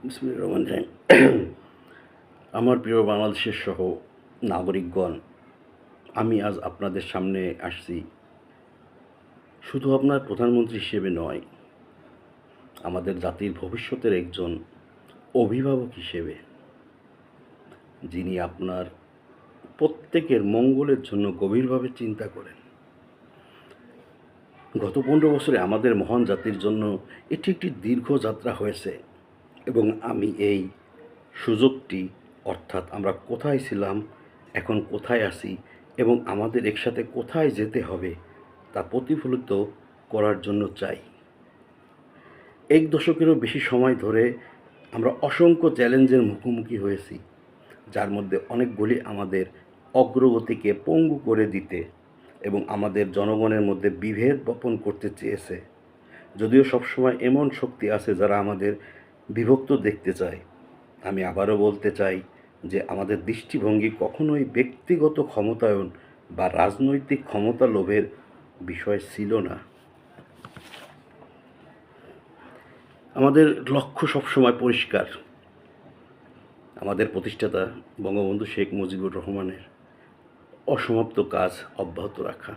বিসমিল্লাহির রহমানির রহিম। আমার প্রিয় বাংলাদেশের সহ নাগরিকগণ, আমি আজ আপনাদের সামনে আসছি শুধু আপনার প্রধানমন্ত্রী হিসেবে নয়, আমাদের জাতির ভবিষ্যতের একজন অভিভাবক হিসেবে, যিনি আপনার প্রত্যেকের মঙ্গলের জন্য গভীরভাবে চিন্তা করেন। গত 15 বছরে আমাদের মহান জাতির জন্য এটি একটি দীর্ঘ যাত্রা হয়েছে এবং আমি এই সুযোগটি, অর্থাৎ আমরা কোথায় ছিলাম, এখন কোথায় আছি এবং আমাদের একসাথে কোথায় যেতে হবে তা প্রতিফলিত করার জন্য চাই। 1 দশকেরও বেশি সময় ধরে আমরা অসংখ্য চ্যালেঞ্জের মুখোমুখি হয়েছি, যার মধ্যে অনেকগুলি আমাদের অগ্রগতিকে পঙ্গু করে দিতে এবং আমাদের জনগণের মধ্যে বিভেদ বপন করতে চেয়েছে। যদিও সবসময় এমন শক্তি আছে যারা আমাদের বিভক্ত দেখতে চায়। আমি আবারও বলতে চাই যে আমাদের দৃষ্টিভঙ্গি কখনোই ব্যক্তিগত ক্ষমতায়ন বা রাজনৈতিক ক্ষমতা লোভের বিষয় ছিল না। আমাদের লক্ষ্য সবসময় পরিষ্কার। আমাদের প্রতিষ্ঠাতা বঙ্গবন্ধু শেখ মুজিবুর রহমানের অসমাপ্ত কাজ অব্যাহত রাখা।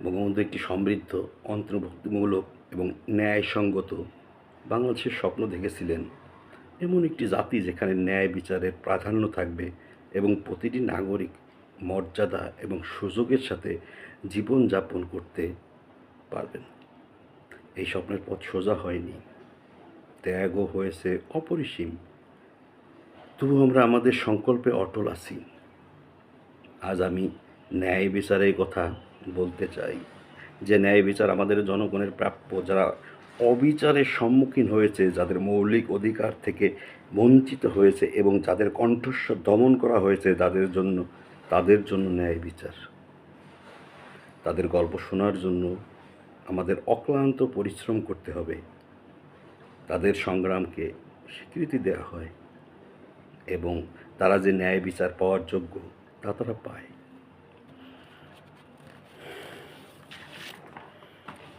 বঙ্গবন্ধু একটি সমৃদ্ধ, অন্তর্ভুক্তিমূলক এবং ন্যায়সঙ্গত বাংলাদেশের স্বপ্ন দেখেছিলেন। এমন একটি জাতি যেখানে ন্যায় বিচারের প্রাধান্য থাকবে এবং প্রতিটি নাগরিক মর্যাদা এবং সুযোগের সাথে জীবনযাপন করতে পারবেন। এই স্বপ্নের পথ সোজা হয়নি, ত্যাগও হয়েছে অপরিসীম। তবু আমরা আমাদের সংকল্পে অটল আছি। আজ আমি ন্যায় বিচারের কথা বলতে চাই, যে ন্যায় বিচার আমাদের জনগণের প্রাপ্য, যারা অবিচারের সম্মুখীন হয়েছে, যাদের মৌলিক অধিকার থেকে বঞ্চিত হয়েছে এবং যাদের কণ্ঠস্বর দমন করা হয়েছে, তাদের জন্য ন্যায় বিচার। তাদের গল্প শোনার জন্য আমাদের অক্লান্ত পরিশ্রম করতে হবে। তাদের সংগ্রামকে স্বীকৃতি দেওয়া হয় এবং তারা যে ন্যায় বিচার পাওয়ার যোগ্য তা তারা পায়।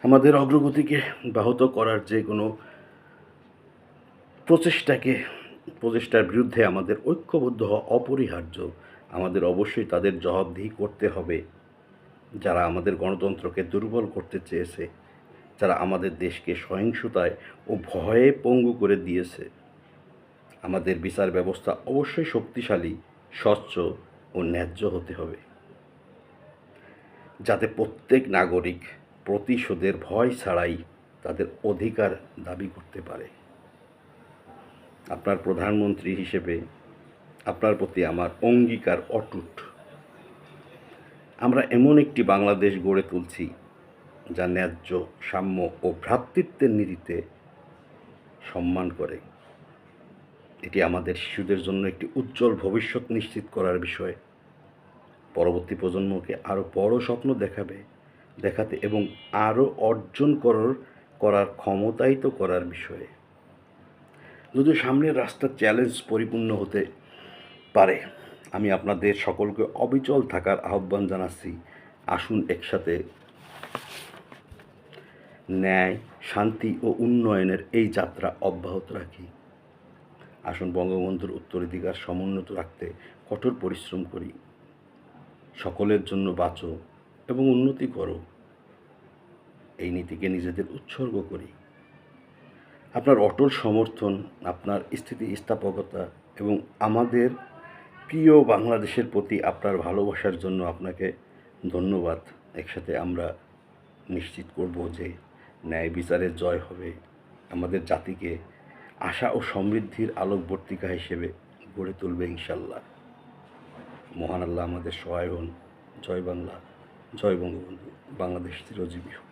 আমাদের অগ্রগতিকে ব্যাহত করার যে কোনো প্রচেষ্টার বিরুদ্ধে আমাদের ঐক্যবদ্ধ হওয়া অপরিহার্য। আমাদের অবশ্যই তাদের জবাবদিহি করতে হবে, যারা আমাদের গণতন্ত্রকে দুর্বল করতে চেয়েছে, যারা আমাদের দেশকে সহিংসতায় ও ভয়ে পঙ্গু করে দিয়েছে। আমাদের বিচার ব্যবস্থা অবশ্যই শক্তিশালী, স্বচ্ছ ও ন্যায্য হতে হবে, যাতে প্রত্যেক নাগরিক প্রতিশোধের ভয় ছাড়াই তাদের অধিকার দাবি করতে পারে। আপনার প্রধানমন্ত্রী হিসেবে আপনার প্রতি আমার অঙ্গীকার অটুট। আমরা এমন একটি বাংলাদেশ গড়ে তুলছি যা ন্যায্য, সাম্য ও ভ্রাতৃত্বের নীতিতে সম্মান করে। এটি আমাদের শিশুদের জন্য একটি উজ্জ্বল ভবিষ্যৎ নিশ্চিত করার বিষয়, পরবর্তী প্রজন্মকে আরও বড় স্বপ্ন দেখাতে এবং আরও অর্জন করার ক্ষমতায়িত করার বিষয়ে। যদিও সামনের রাস্তার চ্যালেঞ্জ পরিপূর্ণ হতে পারে, আমি আপনাদের সকলকে অবিচল থাকার আহ্বান জানাচ্ছি। আসুন একসাথে ন্যায়, শান্তি ও উন্নয়নের এই যাত্রা অব্যাহত রাখি। আসুন বঙ্গবন্ধুর উত্তরাধিকার সমুন্নত রাখতে কঠোর পরিশ্রম করি। সকলের জন্য বাঁচো এবং উন্নতি করো, এই নীতিকে নিজেদের উৎসর্গ করি। আপনার অটল সমর্থন, আপনার স্থিতিস্থাপকতা এবং আমাদের প্রিয় বাংলাদেশের প্রতি আপনার ভালোবাসার জন্য আপনাকে ধন্যবাদ। একসাথে আমরা নিশ্চিত করব যে ন্যায় বিচারের জয় হবে, আমাদের জাতিকে আশা ও সমৃদ্ধির আলোকবর্তিকা হিসেবে গড়ে তুলবে ইনশাল্লাহ। মহান আল্লাহ আমাদের সহায় হন। জয় বাংলা, জয় বঙ্গবন্ধু, বাংলাদেশ চিরজীবী হোক।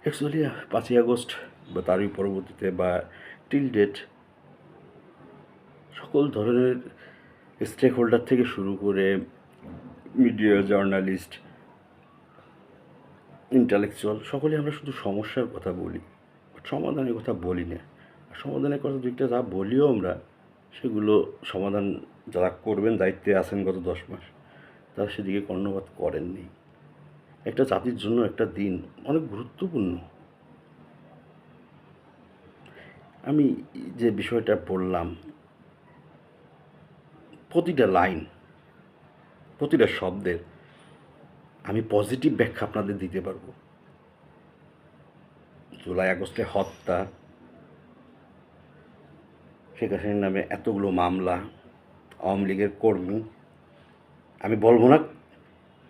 অ্যাকচুয়ালি 5ই আগস্ট বা তারই পরবর্তীতে বা টিল ডেট সকল ধরনের স্টেক হোল্ডার থেকে শুরু করে মিডিয়া, জার্নালিস্ট, ইন্টালেকচুয়াল সকলে আমরা শুধু সমস্যার কথা বলি, সমাধানের কথা বলি না। সমাধানের কথা দুইটা যা বলিও আমরা, সেগুলো সমাধান যারা করবেন, দায়িত্বে আছেন গত 10 মাস, তারা সেদিকে কর্ণপাত করেননি। একটা জাতির জন্য একটা দিন অনেক গুরুত্বপূর্ণ। আমি যে বিষয়টা বললাম, প্রতিটা লাইন, প্রতিটা শব্দের আমি পজিটিভ ব্যাখ্যা আপনাদের দিতে পারবো। জুলাই আগস্টে হত্যা, শেখ হাসিনার নামে এতগুলো মামলা, আওয়ামী লীগের কর্মী, আমি বলবো না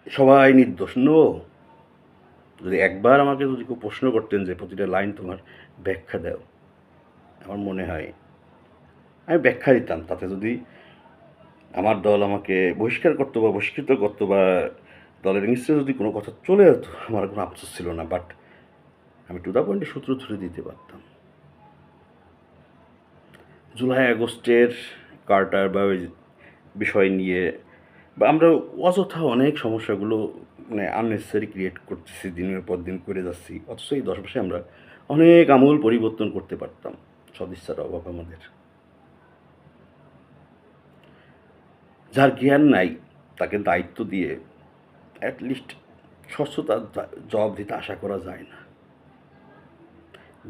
সবাই নির্দোষ, নো। যদি একবার আমাকে যদি কেউ প্রশ্ন করতেন যে প্রতিটা লাইন তোমার ব্যাখ্যা দাও, আমার মনে হয় আমি ব্যাখ্যা দিতাম। তাতে যদি আমার দল আমাকে বহিষ্কার করতো বা বহিষ্কৃত করতো বা দলের এগেইনস্টে যদি কোনো কথা চলে যেত, আমার কোনো আফসোস ছিল না। বাট আমি টু দ্য পয়েন্টে সূত্র ধরে দিতে পারতাম। জুলাই আগস্টের কার্টার বা ওই বিষয় নিয়ে বা আমরা অযথা অনেক সমস্যাগুলো মানে আননেসেসারি ক্রিয়েট করতেছি, দিনের পর দিন করে যাচ্ছি। অথচ এই 10 মাসে আমরা অনেক আমূল পরিবর্তন করতে পারতাম। সদিচ্ছার অভাব আমাদের। যার জ্ঞান নাই তাকে দায়িত্ব দিয়ে অ্যাটলিস্ট স্বচ্ছতার জবাব দিতে আশা করা যায় না।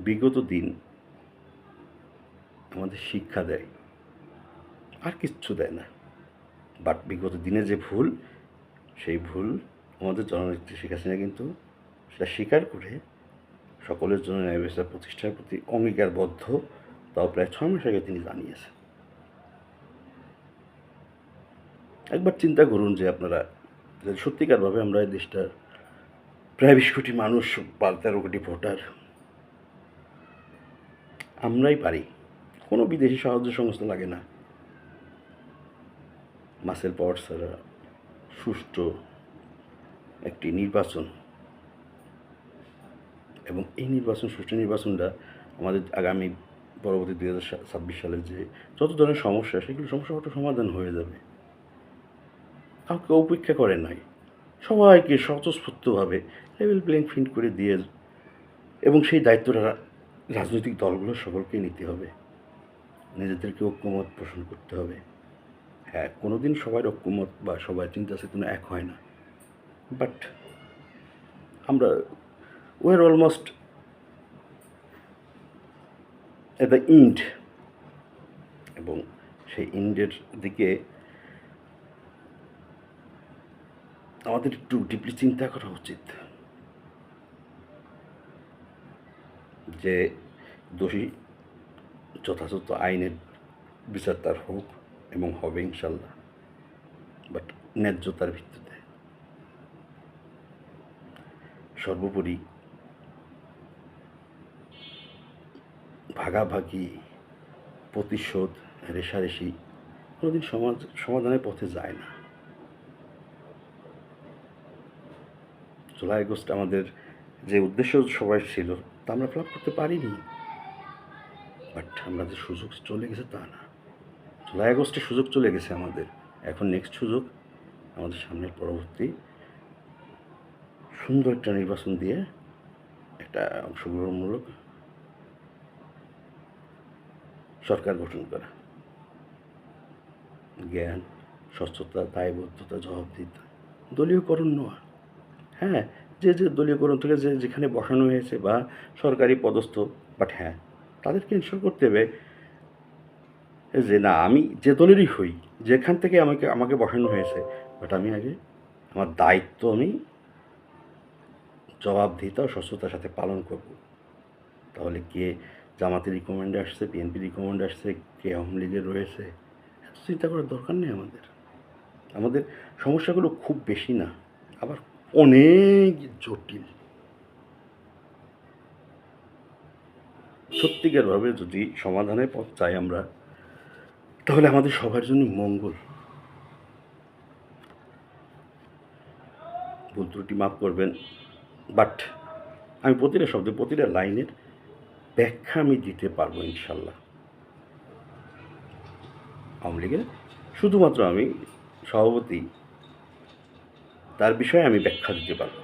বিগত দিন আমাদের শিক্ষা দেয়, আর কিচ্ছু দেয় না। বাট বিগত দিনে যে ভুল, সেই ভুল আমাদের জননেত্রী শেখ হাসিনা কিন্তু সেটা স্বীকার করে সকলের জন্য ন্যায় বিচার প্রতিষ্ঠার প্রতি অঙ্গীকারবদ্ধ, তাও প্রায় 6 মাস আগে তিনি জানিয়েছেন। একবার চিন্তা করুন যে আপনারা সত্যিকারভাবে আমরা এই দেশটার প্রায় 20 কোটি মানুষ, 12-13 কোটি ভোটার, আমরাই পারি, কোনো বিদেশি সাহায্য সংস্থা লাগে না, মাসেল পাওয়ার ছাড়া সুষ্ঠু একটি নির্বাচন। এবং এই নির্বাচন, সুষ্ঠু নির্বাচনটা আমাদের আগামী পরবর্তী 2026 সালে যে যত ধরনের সমস্যা, সেগুলো সমস্যাটা সমাধান হয়ে যাবে। কাউকে উপেক্ষা করে নাই, সবাইকে স্বতঃস্ফূর্তভাবে লেভেল প্লেইং ফিল্ড করে দিয়ে, এবং সেই দায়িত্বটা রাজনৈতিক দলগুলো সকলকেই নিতে হবে। নিজেদেরকে ঐক্যমত পোষণ করতে হবে। হ্যাঁ, কোনো দিন সবার ঐক্যমত বা সবার চিন্তা চেতনা এক হয় না, বাট আমরা were almost at the end. এবং সেই এন্ডের দিকে আমাদের একটু ডিপলি চিন্তা করা উচিত যে দোষী যথাযথ আইনের বিচার তার হোক, এবং হবে ইনশাল্লাহ, বাট ন্যায্যতার ভিত্তিতে। সর্বোপরি ভাগাভাগি, প্রতিশোধ, রেষারেষি কোনোদিন সমাধানের পথে যায় না। জুলাই আগস্ট আমাদের যে উদ্দেশ্য সবাই ছিল, তা আমরা ফিল আপ করতে পারিনি। বাট আমরা যে সুযোগ চলে গেছে তা না। জুলাই আগস্টে সুযোগ চলে গেছে আমাদের। এখন নেক্সট সুযোগ আমাদের সামনের পরবর্তী সুন্দর একটা নির্বাচন দিয়ে একটা অংশগ্রহণমূলক সরকার গঠন করা। জ্ঞান, স্বচ্ছতা, দায়বদ্ধতা, জবাবদিহিতা, দলীয়করণ নয়। হ্যাঁ, যে দলীয়করণ থেকে যেখানে বসানো হয়েছে বা সরকারি পদস্থ, বাট হ্যাঁ, তাদেরকে ইনশিওর করতে হবে যে না, আমি যে দলেরই হই, যেখান থেকে আমাকে বসানো হয়েছে, বাট আমি আগে আমার দায়িত্ব আমি জবাবদিহিতা ও স্বচ্ছতার সাথে পালন করব। তাহলে কে জামাতের রিকমেন্ডে আসছে, বিএনপি রিকমেন্ডে আসছে, কে আওয়ামী লীগের রয়েছে, এত চিন্তা করার দরকার নেই আমাদের। আমাদের সমস্যাগুলো খুব বেশি না, আবার অনেক জটিল। সত্যিকারভাবে যদি সমাধানের পথ চাই আমরা, তাহলে আমাদের সবার জন্য মঙ্গল। ভুল ত্রুটি মাফ করবেন, বাট আমি প্রতিটা শব্দে, প্রতিটা লাইনের ব্যাখ্যা আমি দিতে পারবো ইনশাল্লাহ। আওয়ামী লীগের শুধুমাত্র আমি সভাপতি, তার বিষয়ে আমি ব্যাখ্যা দিতে পারবো।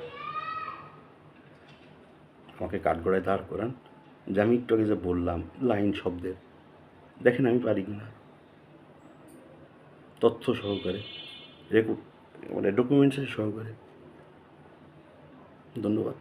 আমাকে কাঠগড়ায় দাঁড় করান, যে আমি একটু আগে যে বললাম লাইন শব্দের, দেখেন আমি পারি কি না, তথ্য সহকারে, রেকর্ড মানে ডকুমেন্টস সহকারে। ধন্যবাদ।